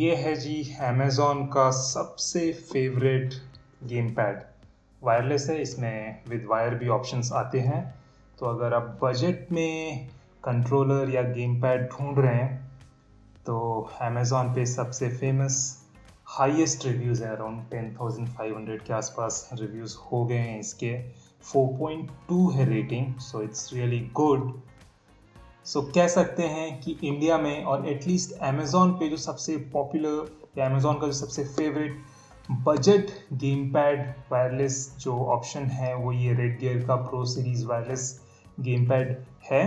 ये है जी अमेज़ॉन का सबसे फेवरेट गेम पैड। वायरलेस है, इसमें विद वायर भी ऑप्शंस आते हैं। तो अगर आप बजट में कंट्रोलर या गेम पैड ढूंढ रहे हैं तो अमेज़ॉन पे सबसे फेमस हाईएस्ट रिव्यूज़ है, अराउंड 10,500 के आसपास रिव्यूज़ हो गए हैं इसके। 4.2 है rating, so it's really good. So कह सकते हैं कि इंडिया में और एटलीस्ट अमेज़ॉन पे जो सबसे पॉपुलर या अमेज़ॉन का जो सबसे favourite budget game pad wireless जो ऑप्शन है वो ये रेड गियर का pro series wireless game pad है।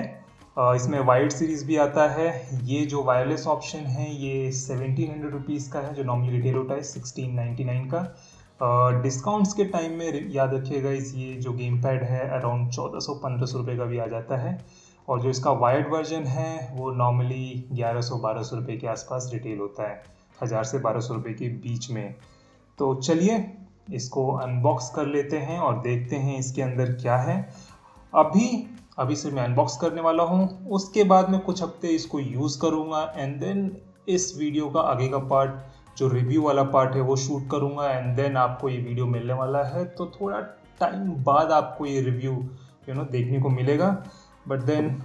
इसमें वाइड सीरीज़ भी आता है। ये जो वायरलेस ऑप्शन है ये 1700 रुपीज़ का है, जो नॉर्मली रिटेल होता है 1699 का। डिस्काउंट्स के टाइम में याद रखिएगा ये जो गेम पैड है अराउंड 1400-1500 रुपये का भी आ जाता है। और जो इसका वायर्ड वर्जन है वो नॉर्मली 1100-1200 रुपये के आसपास रिटेल होता है, 1000 से 1200 रुपये के बीच में। तो चलिए इसको अनबॉक्स कर लेते हैं और देखते हैं इसके अंदर क्या है। अभी से मैं अनबॉक्स करने वाला हूँ, उसके बाद में कुछ हफ्ते इसको यूज़ करूँगा एंड देन इस वीडियो का आगे का पार्ट जो रिव्यू वाला पार्ट है वो शूट करूँगा एंड देन आपको ये वीडियो मिलने वाला है। तो थोड़ा टाइम बाद आपको ये रिव्यू देखने को मिलेगा। बट देन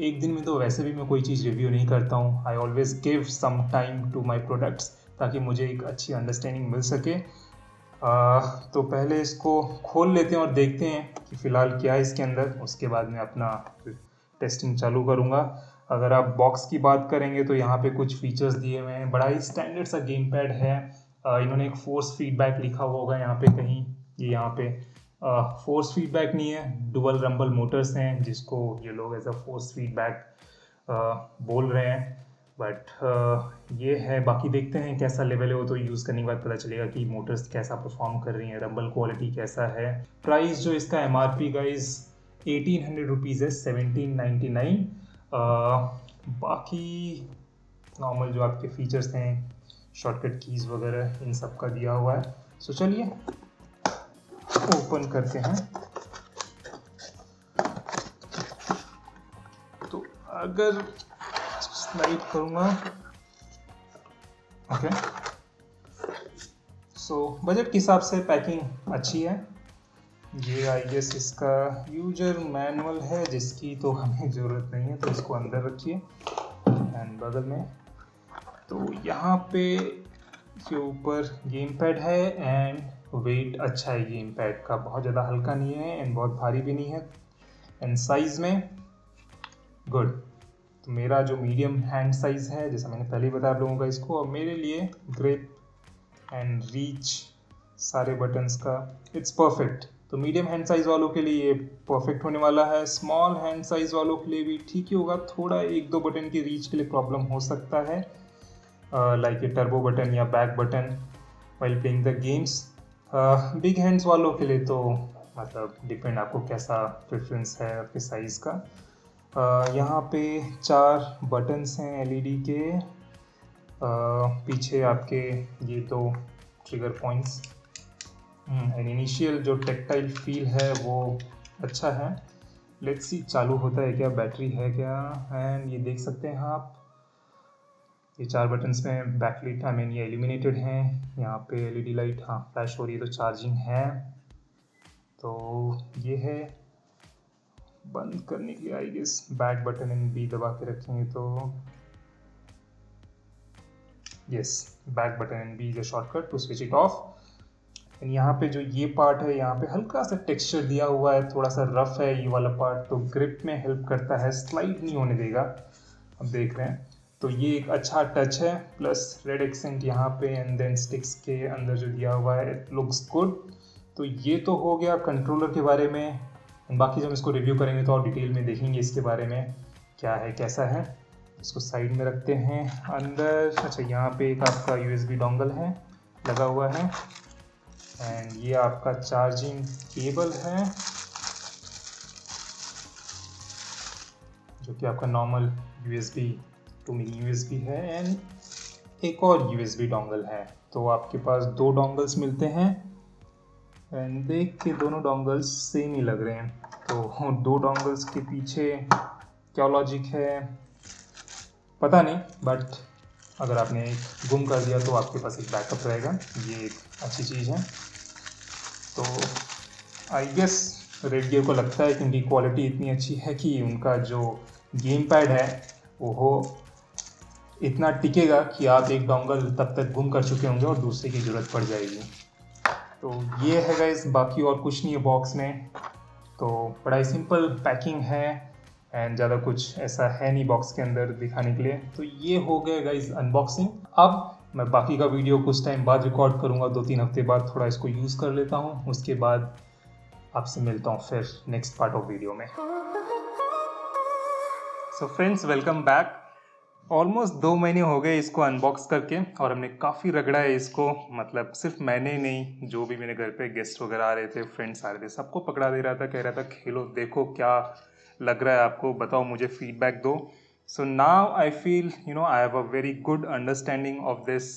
एक दिन में तो वैसे भी मैं कोई चीज़ रिव्यू नहीं करता हूँ। I always give some time to my products ताकि मुझे एक अच्छी अंडरस्टैंडिंग मिल सके। तो पहले इसको खोल लेते हैं और देखते हैं कि फ़िलहाल क्या है इसके अंदर, उसके बाद मैं अपना टेस्टिंग चालू करूँगा। अगर आप बॉक्स की बात करेंगे तो यहाँ पे कुछ फीचर्स दिए हुए हैं। बड़ा ही स्टैंडर्ड सा गेम पैड है। इन्होंने एक फोर्स फीडबैक लिखा हुआ होगा यहाँ पे कहीं, ये यहाँ पे फोर्स फीडबैक नहीं है, डुअल रंबल मोटर्स हैं जिसको ये लोग एज अ फोर्स फीडबैक बोल रहे हैं। बट ये है, बाकी देखते हैं कैसा लेवल है, वो तो यूज़ करने के बाद पता चलेगा कि मोटर्स कैसा परफॉर्म कर रही हैं, रंबल क्वालिटी कैसा है। प्राइस जो इसका MRP गाइस 1800 रुपीज़ है, 1799। बाकी नॉर्मल जो आपके फीचर्स हैं, शॉर्टकट कीज़ वगैरह, इन सब का दिया हुआ है। सो चलिए ओपन करते हैं। तो अगर स्लाइड करूँगा, ओके, सो बजट के हिसाब से पैकिंग अच्छी है। ये आई गेस इसका यूजर मैनुअल है जिसकी तो हमें ज़रूरत नहीं है, तो इसको अंदर रखिए एंड बगल में। तो यहाँ पे के ऊपर गेम पैड है एंड वेट अच्छा है गेम पैड का, बहुत ज़्यादा हल्का नहीं है एंड बहुत भारी भी नहीं है। एंड साइज़ में गुड। तो मेरा जो मीडियम हैंड साइज़ है, जैसा मैंने पहले ही बताया आप लोगों का इसको, और मेरे लिए ग्रिप एंड रीच सारे बटन्स का इट्स परफेक्ट। तो मीडियम हैंड साइज़ वालों के लिए ये परफेक्ट होने वाला है। स्मॉल हैंड साइज़ वालों के लिए भी ठीक ही होगा, थोड़ा एक दो बटन की रीच के लिए प्रॉब्लम हो सकता है, लाइक ये टर्बो बटन या back button while playing the games. Big hands वालों के लिए तो मतलब डिपेंड आपको कैसा प्रेफरेंस है आपके साइज़ का। यहाँ पे 4 बटन्स हैं LED के। पीछे आपके ये 2 ट्रिगर पॉइंट्स एंड इनिशियल जो टेक्टाइल फील है वो अच्छा है। लेट्स सी चालू होता है क्या, बैटरी है क्या। एंड ये देख सकते हैं आप, ये 4 बटन्स में बैकलाइट ये एलिमिनेटेड हैं। यहाँ पे LED लाइट फ्लैश हो रही है, तो चार्जिंग है। तो ये है, बंद करने के लिए I guess back button and B दबा के रखेंगे तो yes, back button and B is a shortcut to switch it off. And यहाँ पे जो ये पार्ट है, यहाँ पे हल्का सा टेक्सचर दिया हुआ है, थोड़ा सा रफ है ये वाला पार्ट, तो ग्रिप में हेल्प करता है, स्लाइड नहीं होने देगा। अब देख रहे हैं तो ये एक अच्छा टच है, प्लस रेड एक्सेंट यहाँ पे एंड देन स्टिक्स के अंदर जो दिया हुआ है, इट लुक्स गुड। तो ये तो हो गया कंट्रोलर के बारे में। बाकी जब इसको रिव्यू करेंगे तो और डिटेल में देखेंगे इसके बारे में क्या है कैसा है। इसको साइड में रखते हैं। अंदर अच्छा, यहाँ पे एक आपका USB डोंगल है लगा हुआ है एंड ये आपका चार्जिंग केबल है जो कि आपका normal USB to mini USB है एंड एक और USB डोंगल है। तो आपके पास 2 डोंगल्स मिलते हैं एंड देख के दोनों डोंगल्स सेम ही लग रहे हैं। तो 2 डोंगल्स के पीछे क्या लॉजिक है पता नहीं, बट अगर आपने गुम कर दिया तो आपके पास एक बैकअप रहेगा, ये एक अच्छी चीज़ है। तो आई गेस रेडगियर को लगता है कि उनकी क्वालिटी इतनी अच्छी है कि उनका जो गेम पैड है वो इतना टिकेगा कि आप एक डोंगल तब तक गुम कर चुके होंगे और दूसरे की ज़रूरत पड़ जाएगी। तो ये है गाइस, बाकी और कुछ नहीं है बॉक्स में। तो बड़ा ही सिंपल पैकिंग है एंड ज़्यादा कुछ ऐसा है नहीं बॉक्स के अंदर दिखाने के लिए। तो ये हो गया गाइस अनबॉक्सिंग। अब मैं बाकी का वीडियो कुछ टाइम बाद रिकॉर्ड करूँगा, 2-3 हफ्ते बाद थोड़ा इसको यूज़ कर लेता हूँ, उसके बाद आपसे मिलता हूँ फिर नेक्स्ट पार्ट ऑफ वीडियो में। So friends, welcome back. Almost 2 महीने हो गए इसको अनबॉक्स करके और हमने काफ़ी रगड़ा है इसको। मतलब सिर्फ मैंने नहीं, जो भी मेरे घर पे गेस्ट वगैरह आ रहे थे, फ्रेंड्स आ रहे थे, सबको पकड़ा दे रहा था, कह रहा था खेलो, देखो क्या लग रहा है आपको, बताओ, मुझे फीडबैक दो। So now I feel I have a very good understanding of this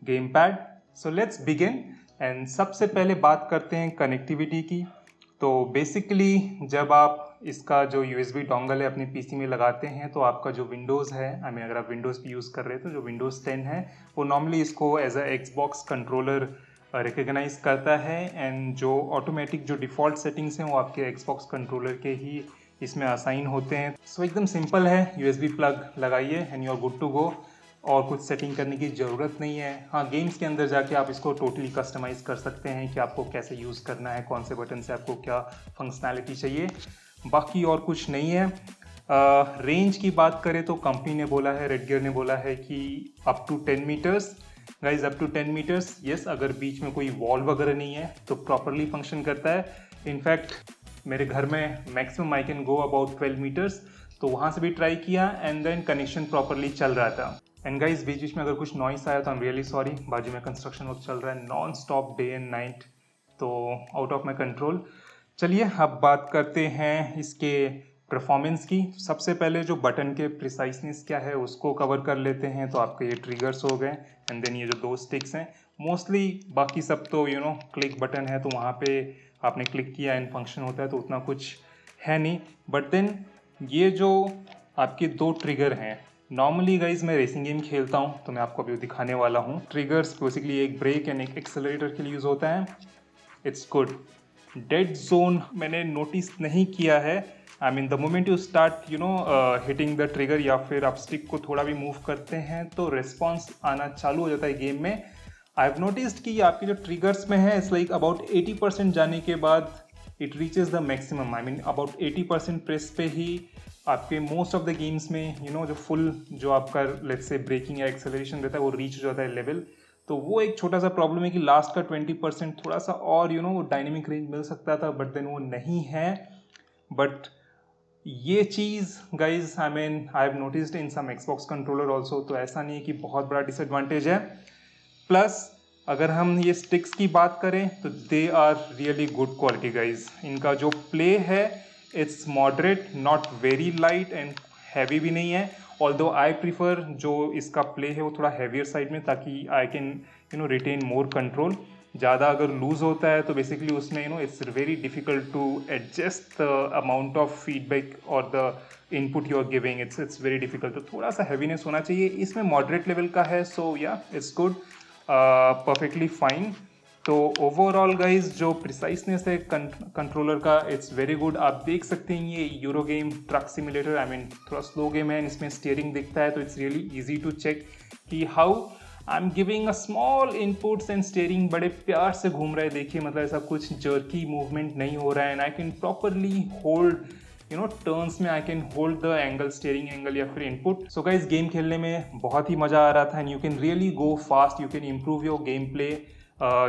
game pad. So let's begin. And सबसे पहले बात करते हैं कनेक्टिविटी की। तो बेसिकली जब आप इसका जो USB डोंगल है अपनी PC में लगाते हैं तो आपका जो विंडोज़ है, अगर आप विंडोज़ पे यूज़ कर रहे हैं तो जो विंडोज़ 10 है वो नॉर्मली इसको as a Xbox controller recognise करता है। एंड जो ऑटोमेटिक जो डिफ़ॉल्ट सेटिंग्स हैं वो आपके Xbox कंट्रोलर के ही इसमें असाइन होते हैं। सो एकदम सिंपल है, USB प्लग लगाइए and you are good to go. और कुछ सेटिंग करने की ज़रूरत नहीं है। हाँ, गेम्स के अंदर जाके आप इसको टोटली कस्टमाइज़ कर सकते हैं कि आपको कैसे यूज़ करना है, कौन से बटन से आपको क्या फंक्शनैलिटी चाहिए, बाकी और कुछ नहीं है। रेंज की बात करें तो कंपनी ने बोला है, रेडगियर ने बोला है कि up to 10 metres. Guys up to 10 metres, yes, अगर बीच में कोई वॉल वगैरह नहीं है तो प्रॉपरली फंक्शन करता है। इनफैक्ट मेरे घर में maximum I can go about 12 metres, तो वहाँ से भी ट्राई किया एंड देन कनेक्शन प्रॉपरली चल रहा था। एंड गाइज बीच बीच में अगर कुछ नॉइस आया तो आई एम रियली सॉरी, बाजू में कंस्ट्रक्शन वर्क चल रहा है non stop day and night, तो आउट ऑफ माई कंट्रोल। चलिए अब बात करते हैं इसके परफॉर्मेंस की। सबसे पहले जो बटन के प्रिसाइसनेस क्या है उसको कवर कर लेते हैं। तो आपके ये ट्रिगर्स हो गए एंड देन ये जो 2 स्टिक्स हैं, मोस्टली बाकी सब तो क्लिक बटन है, तो वहाँ पे आपने क्लिक किया एंड फंक्शन होता है, तो उतना कुछ है नहीं। बट देन ये जो आपके 2 ट्रिगर हैं, नॉर्मली गाइज मैं रेसिंग गेम खेलता हूँ तो मैं आपको अभी दिखाने वाला हूँ। ट्रिगर्स बेसिकली एक ब्रेक एंड एक एक्सेलरेटर के लिए यूज़ होता है। It's good. डेड जोन मैंने नोटिस नहीं किया है। The moment you start hitting the trigger या फिर आप स्टिक को थोड़ा भी मूव करते हैं तो रिस्पॉन्स आना चालू हो जाता है गेम में। आई हैव नोटिस्ड कि आपके जो ट्रिगर्स में है, इट्स लाइक अबाउट 80% जाने के बाद it reaches the maximum. About 80% press पे ही आपके मोस्ट ऑफ द गेम्स में जो फुल जो आपका लेट्स से ब्रेकिंग या एक्सेलरेशन रहता है वो रीच हो जाता है लेवल। तो वो एक छोटा सा प्रॉब्लम है कि लास्ट का 20% थोड़ा सा और वो डायनेमिक रेंज मिल सकता था, बट देन वो नहीं है। बट ये चीज़ guys I have noticed in some Xbox controller also, तो ऐसा नहीं है कि बहुत बड़ा डिसएडवांटेज है। प्लस अगर हम ये स्टिक्स की बात करें तो they are really good quality guys. इनका जो प्ले है it's moderate, not very light and heavy भी नहीं है। ऑल्दो आई प्रीफर जो इसका प्ले है वो थोड़ा हैवियर साइड में, ताकि I can retain more control. ज़्यादा अगर लूज होता है तो बेसिकली उसमें it's very difficult to adjust the amount of feedback और the input you are giving, it's very difficult. तो थोड़ा सा हैवीनेस होना चाहिए, इसमें मॉडरेट लेवल का है। सो या इट्स गुड, परफेक्टली फाइन। तो ओवरऑल गाइज जो प्रिसाइसनेस है कंट्रोलर का, इट्स वेरी गुड। आप देख सकते हैं ये यूरो गेम ट्रक सिमुलेटर, थोड़ा स्लो गेम है, इसमें स्टीयरिंग दिखता है, तो it's really easy to check कि how I am giving a small inputs and steering बड़े प्यार से घूम रहा है। देखिए, मतलब ऐसा कुछ जर्की मूवमेंट नहीं हो रहा है and I can properly hold turns में, I can hold the angle, steering angle या फिर इनपुट। सो गाइज गेम खेलने में बहुत ही मज़ा आ रहा था and you can really go fast, you can improve your game play.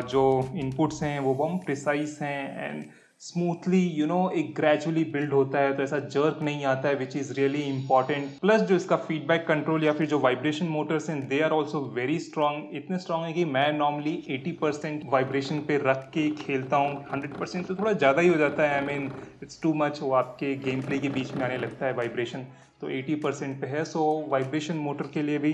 जो इनपुट्स हैं वो बहुत प्रिसाइज हैं एंड स्मूथली एक ग्रेजुअली बिल्ड होता है, तो ऐसा जर्क नहीं आता है, which is really important. Plus जो इसका फीडबैक कंट्रोल या फिर जो वाइब्रेशन मोटर्स हैं, they are also very strong. इतने स्ट्रॉन्ग है कि मैं नॉर्मली 80% वाइब्रेशन पे रख के खेलता हूँ, 100% तो थोड़ा ज़्यादा ही हो जाता है। इट्स टू मच, वो आपके गेम प्ले के बीच में आने लगता है वाइब्रेशन, तो 80% पे है। सो वाइब्रेशन मोटर के लिए भी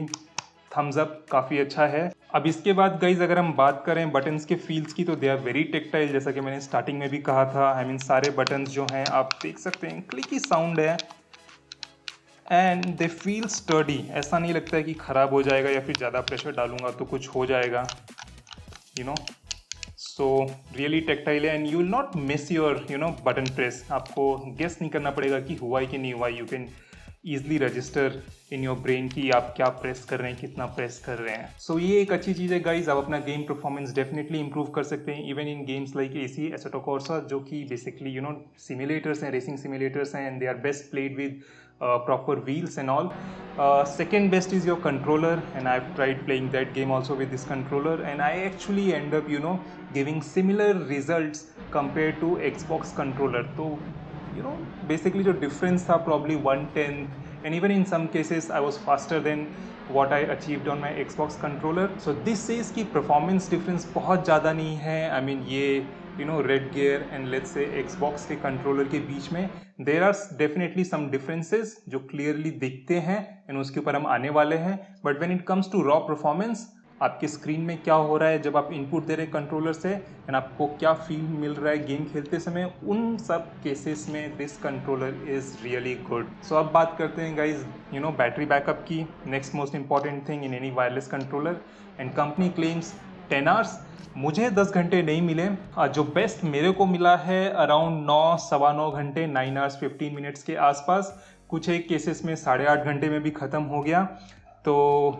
थम्स अप, काफ़ी अच्छा है। अब इसके बाद गाइज अगर हम बात करें बटन्स के फील्स की, तो दे आर वेरी टेक्टाइल, जैसा कि मैंने स्टार्टिंग में भी कहा था। सारे बटन्स जो हैं आप देख सकते हैं, क्लिकी साउंड है एंड दे फील स्टर्डी। ऐसा नहीं लगता है कि ख़राब हो जाएगा या फिर ज़्यादा प्रेशर डालूंगा तो कुछ हो जाएगा, you know. So really tactile है and you will not miss your button press. आपको गेस नहीं करना पड़ेगा कि हुआ है कि नहीं हुआ। You can easily register in your brain कि आप क्या प्रेस कर रहे हैं, कितना प्रेस कर रहे हैं। सो ये एक अच्छी चीज़ है गाइज। आप अपना गेम परफॉर्मेंस डेफिनेटली इंप्रूव कर सकते हैं even in games like AC Assetto Corsa, जो कि बेसिकली सिमुलेटर्स हैं, रेसिंग सिमुलेटर्स हैं, and they are best played with proper wheels and all. Second best is your controller, and I've tried playing that game also with this controller, and I actually end up giving similar results compared to Xbox controller. So basically the difference था probably 1/10, and even in some cases I was faster than what I achieved on my Xbox controller. So this says कि performance difference बहुत ज़्यादा नहीं है। I mean ये red gear and let's say Xbox के controller के बीच में there are definitely some differences जो क्लियरली दिखते हैं, एंड उसके ऊपर हम आने वाले हैं। But when it comes to raw performance, आपके स्क्रीन में क्या हो रहा है जब आप इनपुट दे रहे हैं कंट्रोलर से, एंड आपको क्या फील मिल रहा है गेम खेलते समय, उन सब केसेस में this controller is really good. So अब बात करते हैं गाइज बैटरी बैकअप की, next most important thing in any wireless controller. And company claims 10 hours, मुझे 10 घंटे नहीं मिले। जो बेस्ट मेरे को मिला है अराउंड 9 सवा 9 घंटे, 9 आवर्स 15 मिनट्स के आसपास। कुछ एक केसेस में 8.5 घंटे में भी ख़त्म हो गया। तो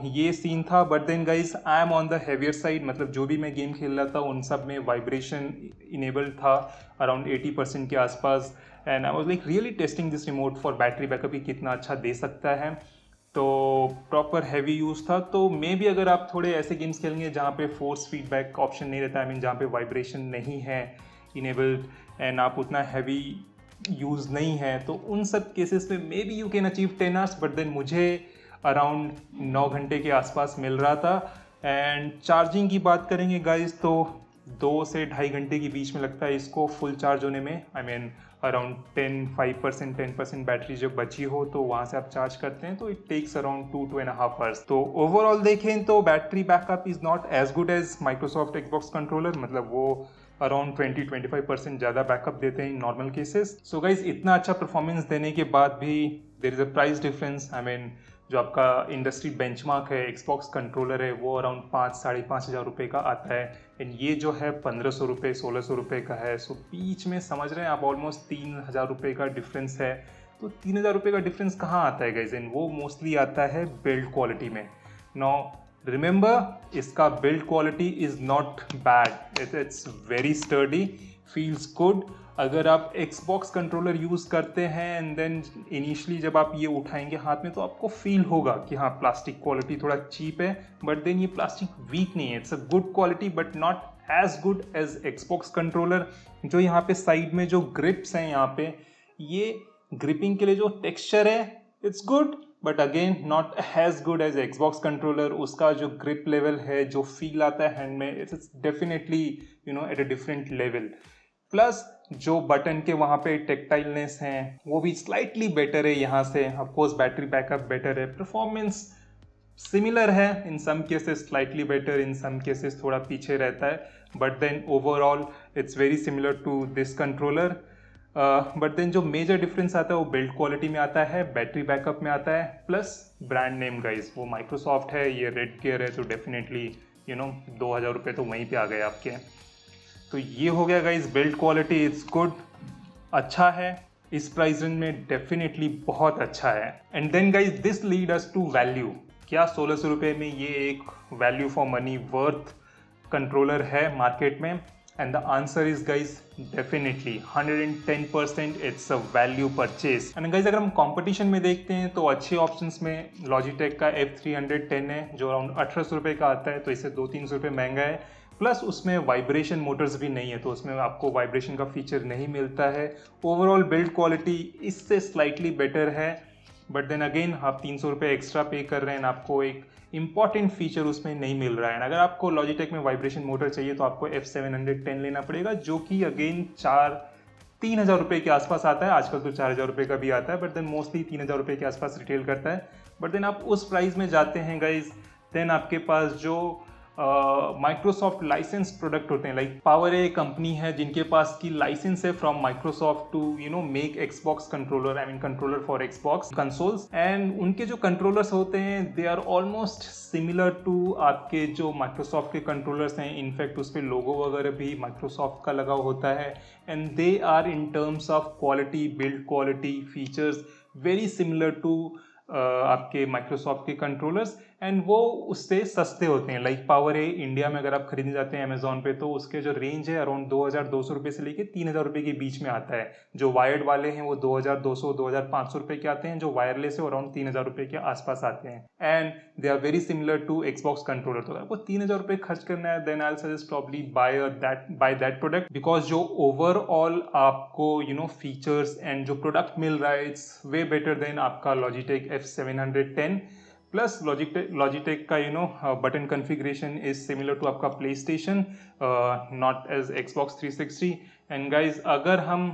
ये सीन था। But then guys I am on the heavier side, मतलब जो भी मैं गेम खेल रहा था उन सब में वाइब्रेशन इनेबल्ड था अराउंड 80% के आसपास। And I was like really testing this remote for battery backup, ही कितना अच्छा दे सकता है। तो प्रॉपर हैवी यूज़ था। तो मे भी अगर आप थोड़े ऐसे गेम्स खेलेंगे जहाँ पे फोर्स फीडबैक ऑप्शन नहीं रहता, आई मीन जहाँ पे वाइब्रेशन नहीं है इनेबल्ड, एंड आप उतना हैवी यूज़ नहीं है, तो उन सब केसेस में maybe you can achieve 10 hours. But then मुझे अराउंड 9 घंटे के आसपास मिल रहा था। एंड चार्जिंग की बात करेंगे गाइज तो 2 से 2.5 घंटे के बीच में लगता है इसको फुल चार्ज होने में। आई मीन अराउंड 10% बैटरी जब बची हो तो वहाँ से आप चार्ज करते हैं, तो इट टेक्स अराउंड 2.5 आवर्स। तो ओवरऑल देखें तो battery backup is not as good as Microsoft Xbox controller, मतलब वो अराउंड 20-25% ज़्यादा बैकअप देते हैं in normal cases. So guys इतना अच्छा परफॉर्मेंस देने के बाद भी there is a price difference. I mean जो आपका इंडस्ट्री बेंचमार्क है एक्सबॉक्स कंट्रोलर है वो अराउंड 5-5.5 हज़ार रुपये का आता है, एंड ये जो है 1500 रुपये 1600 रुपये का है। सो बीच में समझ रहे हैं आप ऑलमोस्ट 3000 रुपये का डिफरेंस है। तो 3000 रुपये का डिफरेंस कहाँ आता है गाइज? एंड वो मोस्टली आता है बिल्ड क्वालिटी में। नाउ रिमेंबर, इसका build quality is not bad, it's very sturdy, feels good. अगर आप Xbox कंट्रोलर यूज़ करते हैं एंड देन इनिशियली जब आप ये उठाएंगे हाथ में तो आपको फील होगा कि हाँ प्लास्टिक क्वालिटी थोड़ा चीप है, बट देन ये प्लास्टिक वीक नहीं है, it's a good quality but not as good as Xbox controller. जो यहाँ पे साइड में जो ग्रिप्स हैं, यहाँ पे ये ग्रिपिंग के लिए जो टेक्सचर है it's good, but again not as good as Xbox controller. उसका जो ग्रिप लेवल है, जो फील आता है हैंड में, it's definitely at a different level. Plus जो बटन के वहाँ पे टेक्टाइलनेस हैं वो भी स्लाइटली बेटर है यहाँ से। ऑफकोर्स बैटरी बैकअप बेटर है, परफॉर्मेंस सिमिलर है, in some cases slightly better, in some cases थोड़ा पीछे रहता है, but then overall it's very similar to this controller. But then जो मेजर डिफरेंस आता है वो बिल्ड क्वालिटी में आता है, बैटरी बैकअप में आता है, प्लस ब्रांड नेम गाइज, वो माइक्रोसॉफ्ट है, ये रेड गियर है, तो डेफिनेटली 2000 रुपये तो वहीं पे आ गए आपके। तो ये हो गया guys build quality, it's good, अच्छा है, इस प्राइस रेंज में डेफिनेटली बहुत अच्छा है। And then guys this lead us to value. क्या 1600 रुपये में ये एक value for money worth controller है मार्केट में? And the answer is guys definitely 110% it's a value purchase. And guys अगर हम कंपटीशन में देखते हैं तो अच्छे ऑप्शंस में लॉजिटेक का F310 है जो अराउंड 1800 रुपये का आता है, तो इससे 200-300 रुपये महंगा है। प्लस उसमें वाइब्रेशन मोटर्स भी नहीं है, तो उसमें आपको वाइब्रेशन का फीचर नहीं मिलता है। ओवरऑल बिल्ड क्वालिटी इससे स्लाइटली बेटर है, बट देन अगेन आप 300 रुपये एक्स्ट्रा पे कर रहे हैं, आपको एक इंपॉर्टेंट फीचर उसमें नहीं मिल रहा है। अगर आपको लॉजिटेक में वाइब्रेशन मोटर चाहिए तो आपको F710 लेना पड़ेगा, जो कि अगेन 3,000 रुपये के आसपास आता है। आजकल तो 4,000 रुपये का भी आता है, बट देन मोस्टली 3,000 रुपये के आसपास रिटेल करता है। बट देन आप उस प्राइस में जाते हैं गाइज, देन आपके पास जो माइक्रोसॉफ्ट लाइसेंस प्रोडक्ट होते हैं। लाइक पावर ए कंपनी है जिनके पास की लाइसेंस है from Microsoft to make Xbox controller, I mean controller for Xbox consoles. And उनके जो कंट्रोलर्स होते हैं they are almost similar to आपके जो माइक्रोसॉफ्ट के कंट्रोलर्स हैं। इनफैक्ट उस पर लोगो वगैरह भी माइक्रोसॉफ्ट का लगा होता है। And they are in terms of quality, build quality, features very similar to आपके माइक्रोसॉफ्ट के कंट्रोलर्स। एंड वो उससे सस्ते होते हैं। लाइक पावर ए इंडिया में अगर आप खरीदने जाते हैं अमेजोन पे तो उसके जो रेंज है अराउंड 2200 रुपये से लेके 3000 रुपये के बीच में आता है। जो वायर्ड वाले हैं वो 2200 2500 रुपये के आते हैं। जो वायरलेस है अराउंड 3000 रुपये के आसपास आते हैं। And they are very similar to Xbox controller. तो आपको 3000 रुपये खर्च करना है then I suggest probably buy that product, because जो ओवरऑल आपको फीचर्स एंड जो प्रोडक्ट मिल रहा है इट्स वे बेटर देन आपका लॉजिटेक F710। प्लस लॉजिटेक का button configuration is similar to आपका PlayStation, not as Xbox 360। And guys अगर हम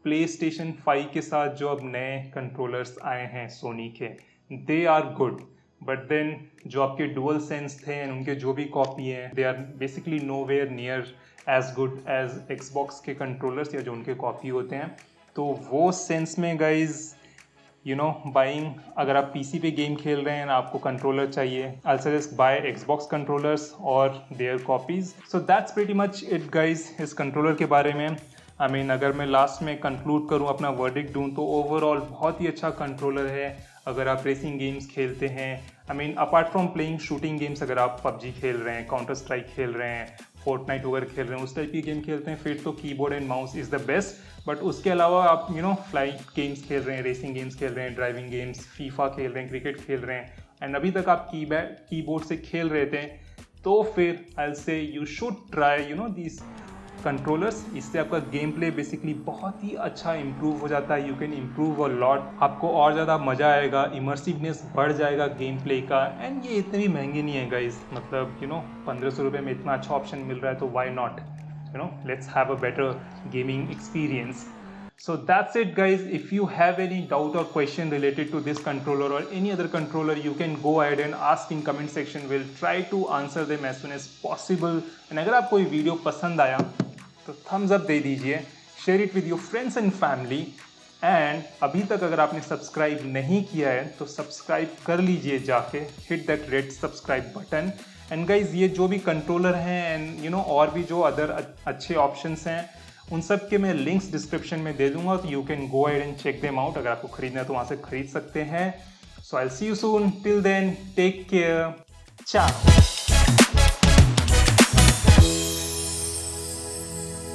प्ले स्टेशन 5 के साथ जो अब नए कंट्रोलर्स आए हैं सोनी के, they are good, but then जो आपके डुअल सेंस थे एंड उनके जो भी कॉपी हैं they are basically nowhere near as good as Xbox के कंट्रोलर्स या जो उनके कॉपी होते हैं। तो वो सेंस में गाइज बाइंग, अगर आप पीसी पे गेम खेल रहे हैं ना आपको कंट्रोलर चाहिए, I suggest buy Xbox controllers और their copies. So that's pretty much it guys इस कंट्रोलर के बारे में। आई मीन अगर मैं लास्ट में कंक्लूड करूं, अपना वर्डिक्ट दूं, तो ओवरऑल बहुत ही अच्छा कंट्रोलर है अगर आप रेसिंग गेम्स खेलते हैं। I mean apart from playing shooting games, अगर आप पबजी खेल रहे हैं, काउंटर स्ट्राइक खेल रहे हैं, फोर्टनाइट वगैरह खेल रहे हैं, उस टाइप की गेम खेलते हैं, फिर तो keyboard and mouse is the best. But उसके अलावा आप फ्लाइट गेम्स खेल रहे हैं, रेसिंग गेम्स खेल रहे हैं, ड्राइविंग गेम्स, फीफा खेल रहे हैं, क्रिकेट खेल रहे हैं, एंड अभी तक आप कीबोर्ड से खेल रहे थे, तो फिर आई से you should try these controllers. इससे आपका गेम प्ले बेसिकली बहुत ही अच्छा इंप्रूव हो जाता है। You can improve a lot, आपको और ज़्यादा मज़ा आएगा, इमर्सिवनेस बढ़ जाएगा गेम प्ले का। एंड ये इतने भी महंगे नहीं है गाइज, मतलब 1500 रुपये में इतना अच्छा ऑप्शन मिल रहा है तो why not, let's have a better gaming experience. So that's it guys. If you have any doubt or question related to this controller or any other controller, you can go ahead and ask in comment section. We'll try to answer them as soon as possible. And अगर आपको ये video पसंद आया तो thumbs up दे दीजिए, share it with your friends and family. And अभी तक अगर आपने सब्सक्राइब नहीं किया है तो सब्सक्राइब कर लीजिए जाके, hit that red subscribe button. And guys ये जो भी कंट्रोलर हैं एंड और भी जो अदर अच्छे ऑप्शंस हैं उन सब के मैं लिंक्स डिस्क्रिप्शन में दे दूंगा, तो you can go ahead and check them out. अगर आपको खरीदना है तो वहाँ से खरीद सकते हैं। So I will see you soon, till then take care, चाओ।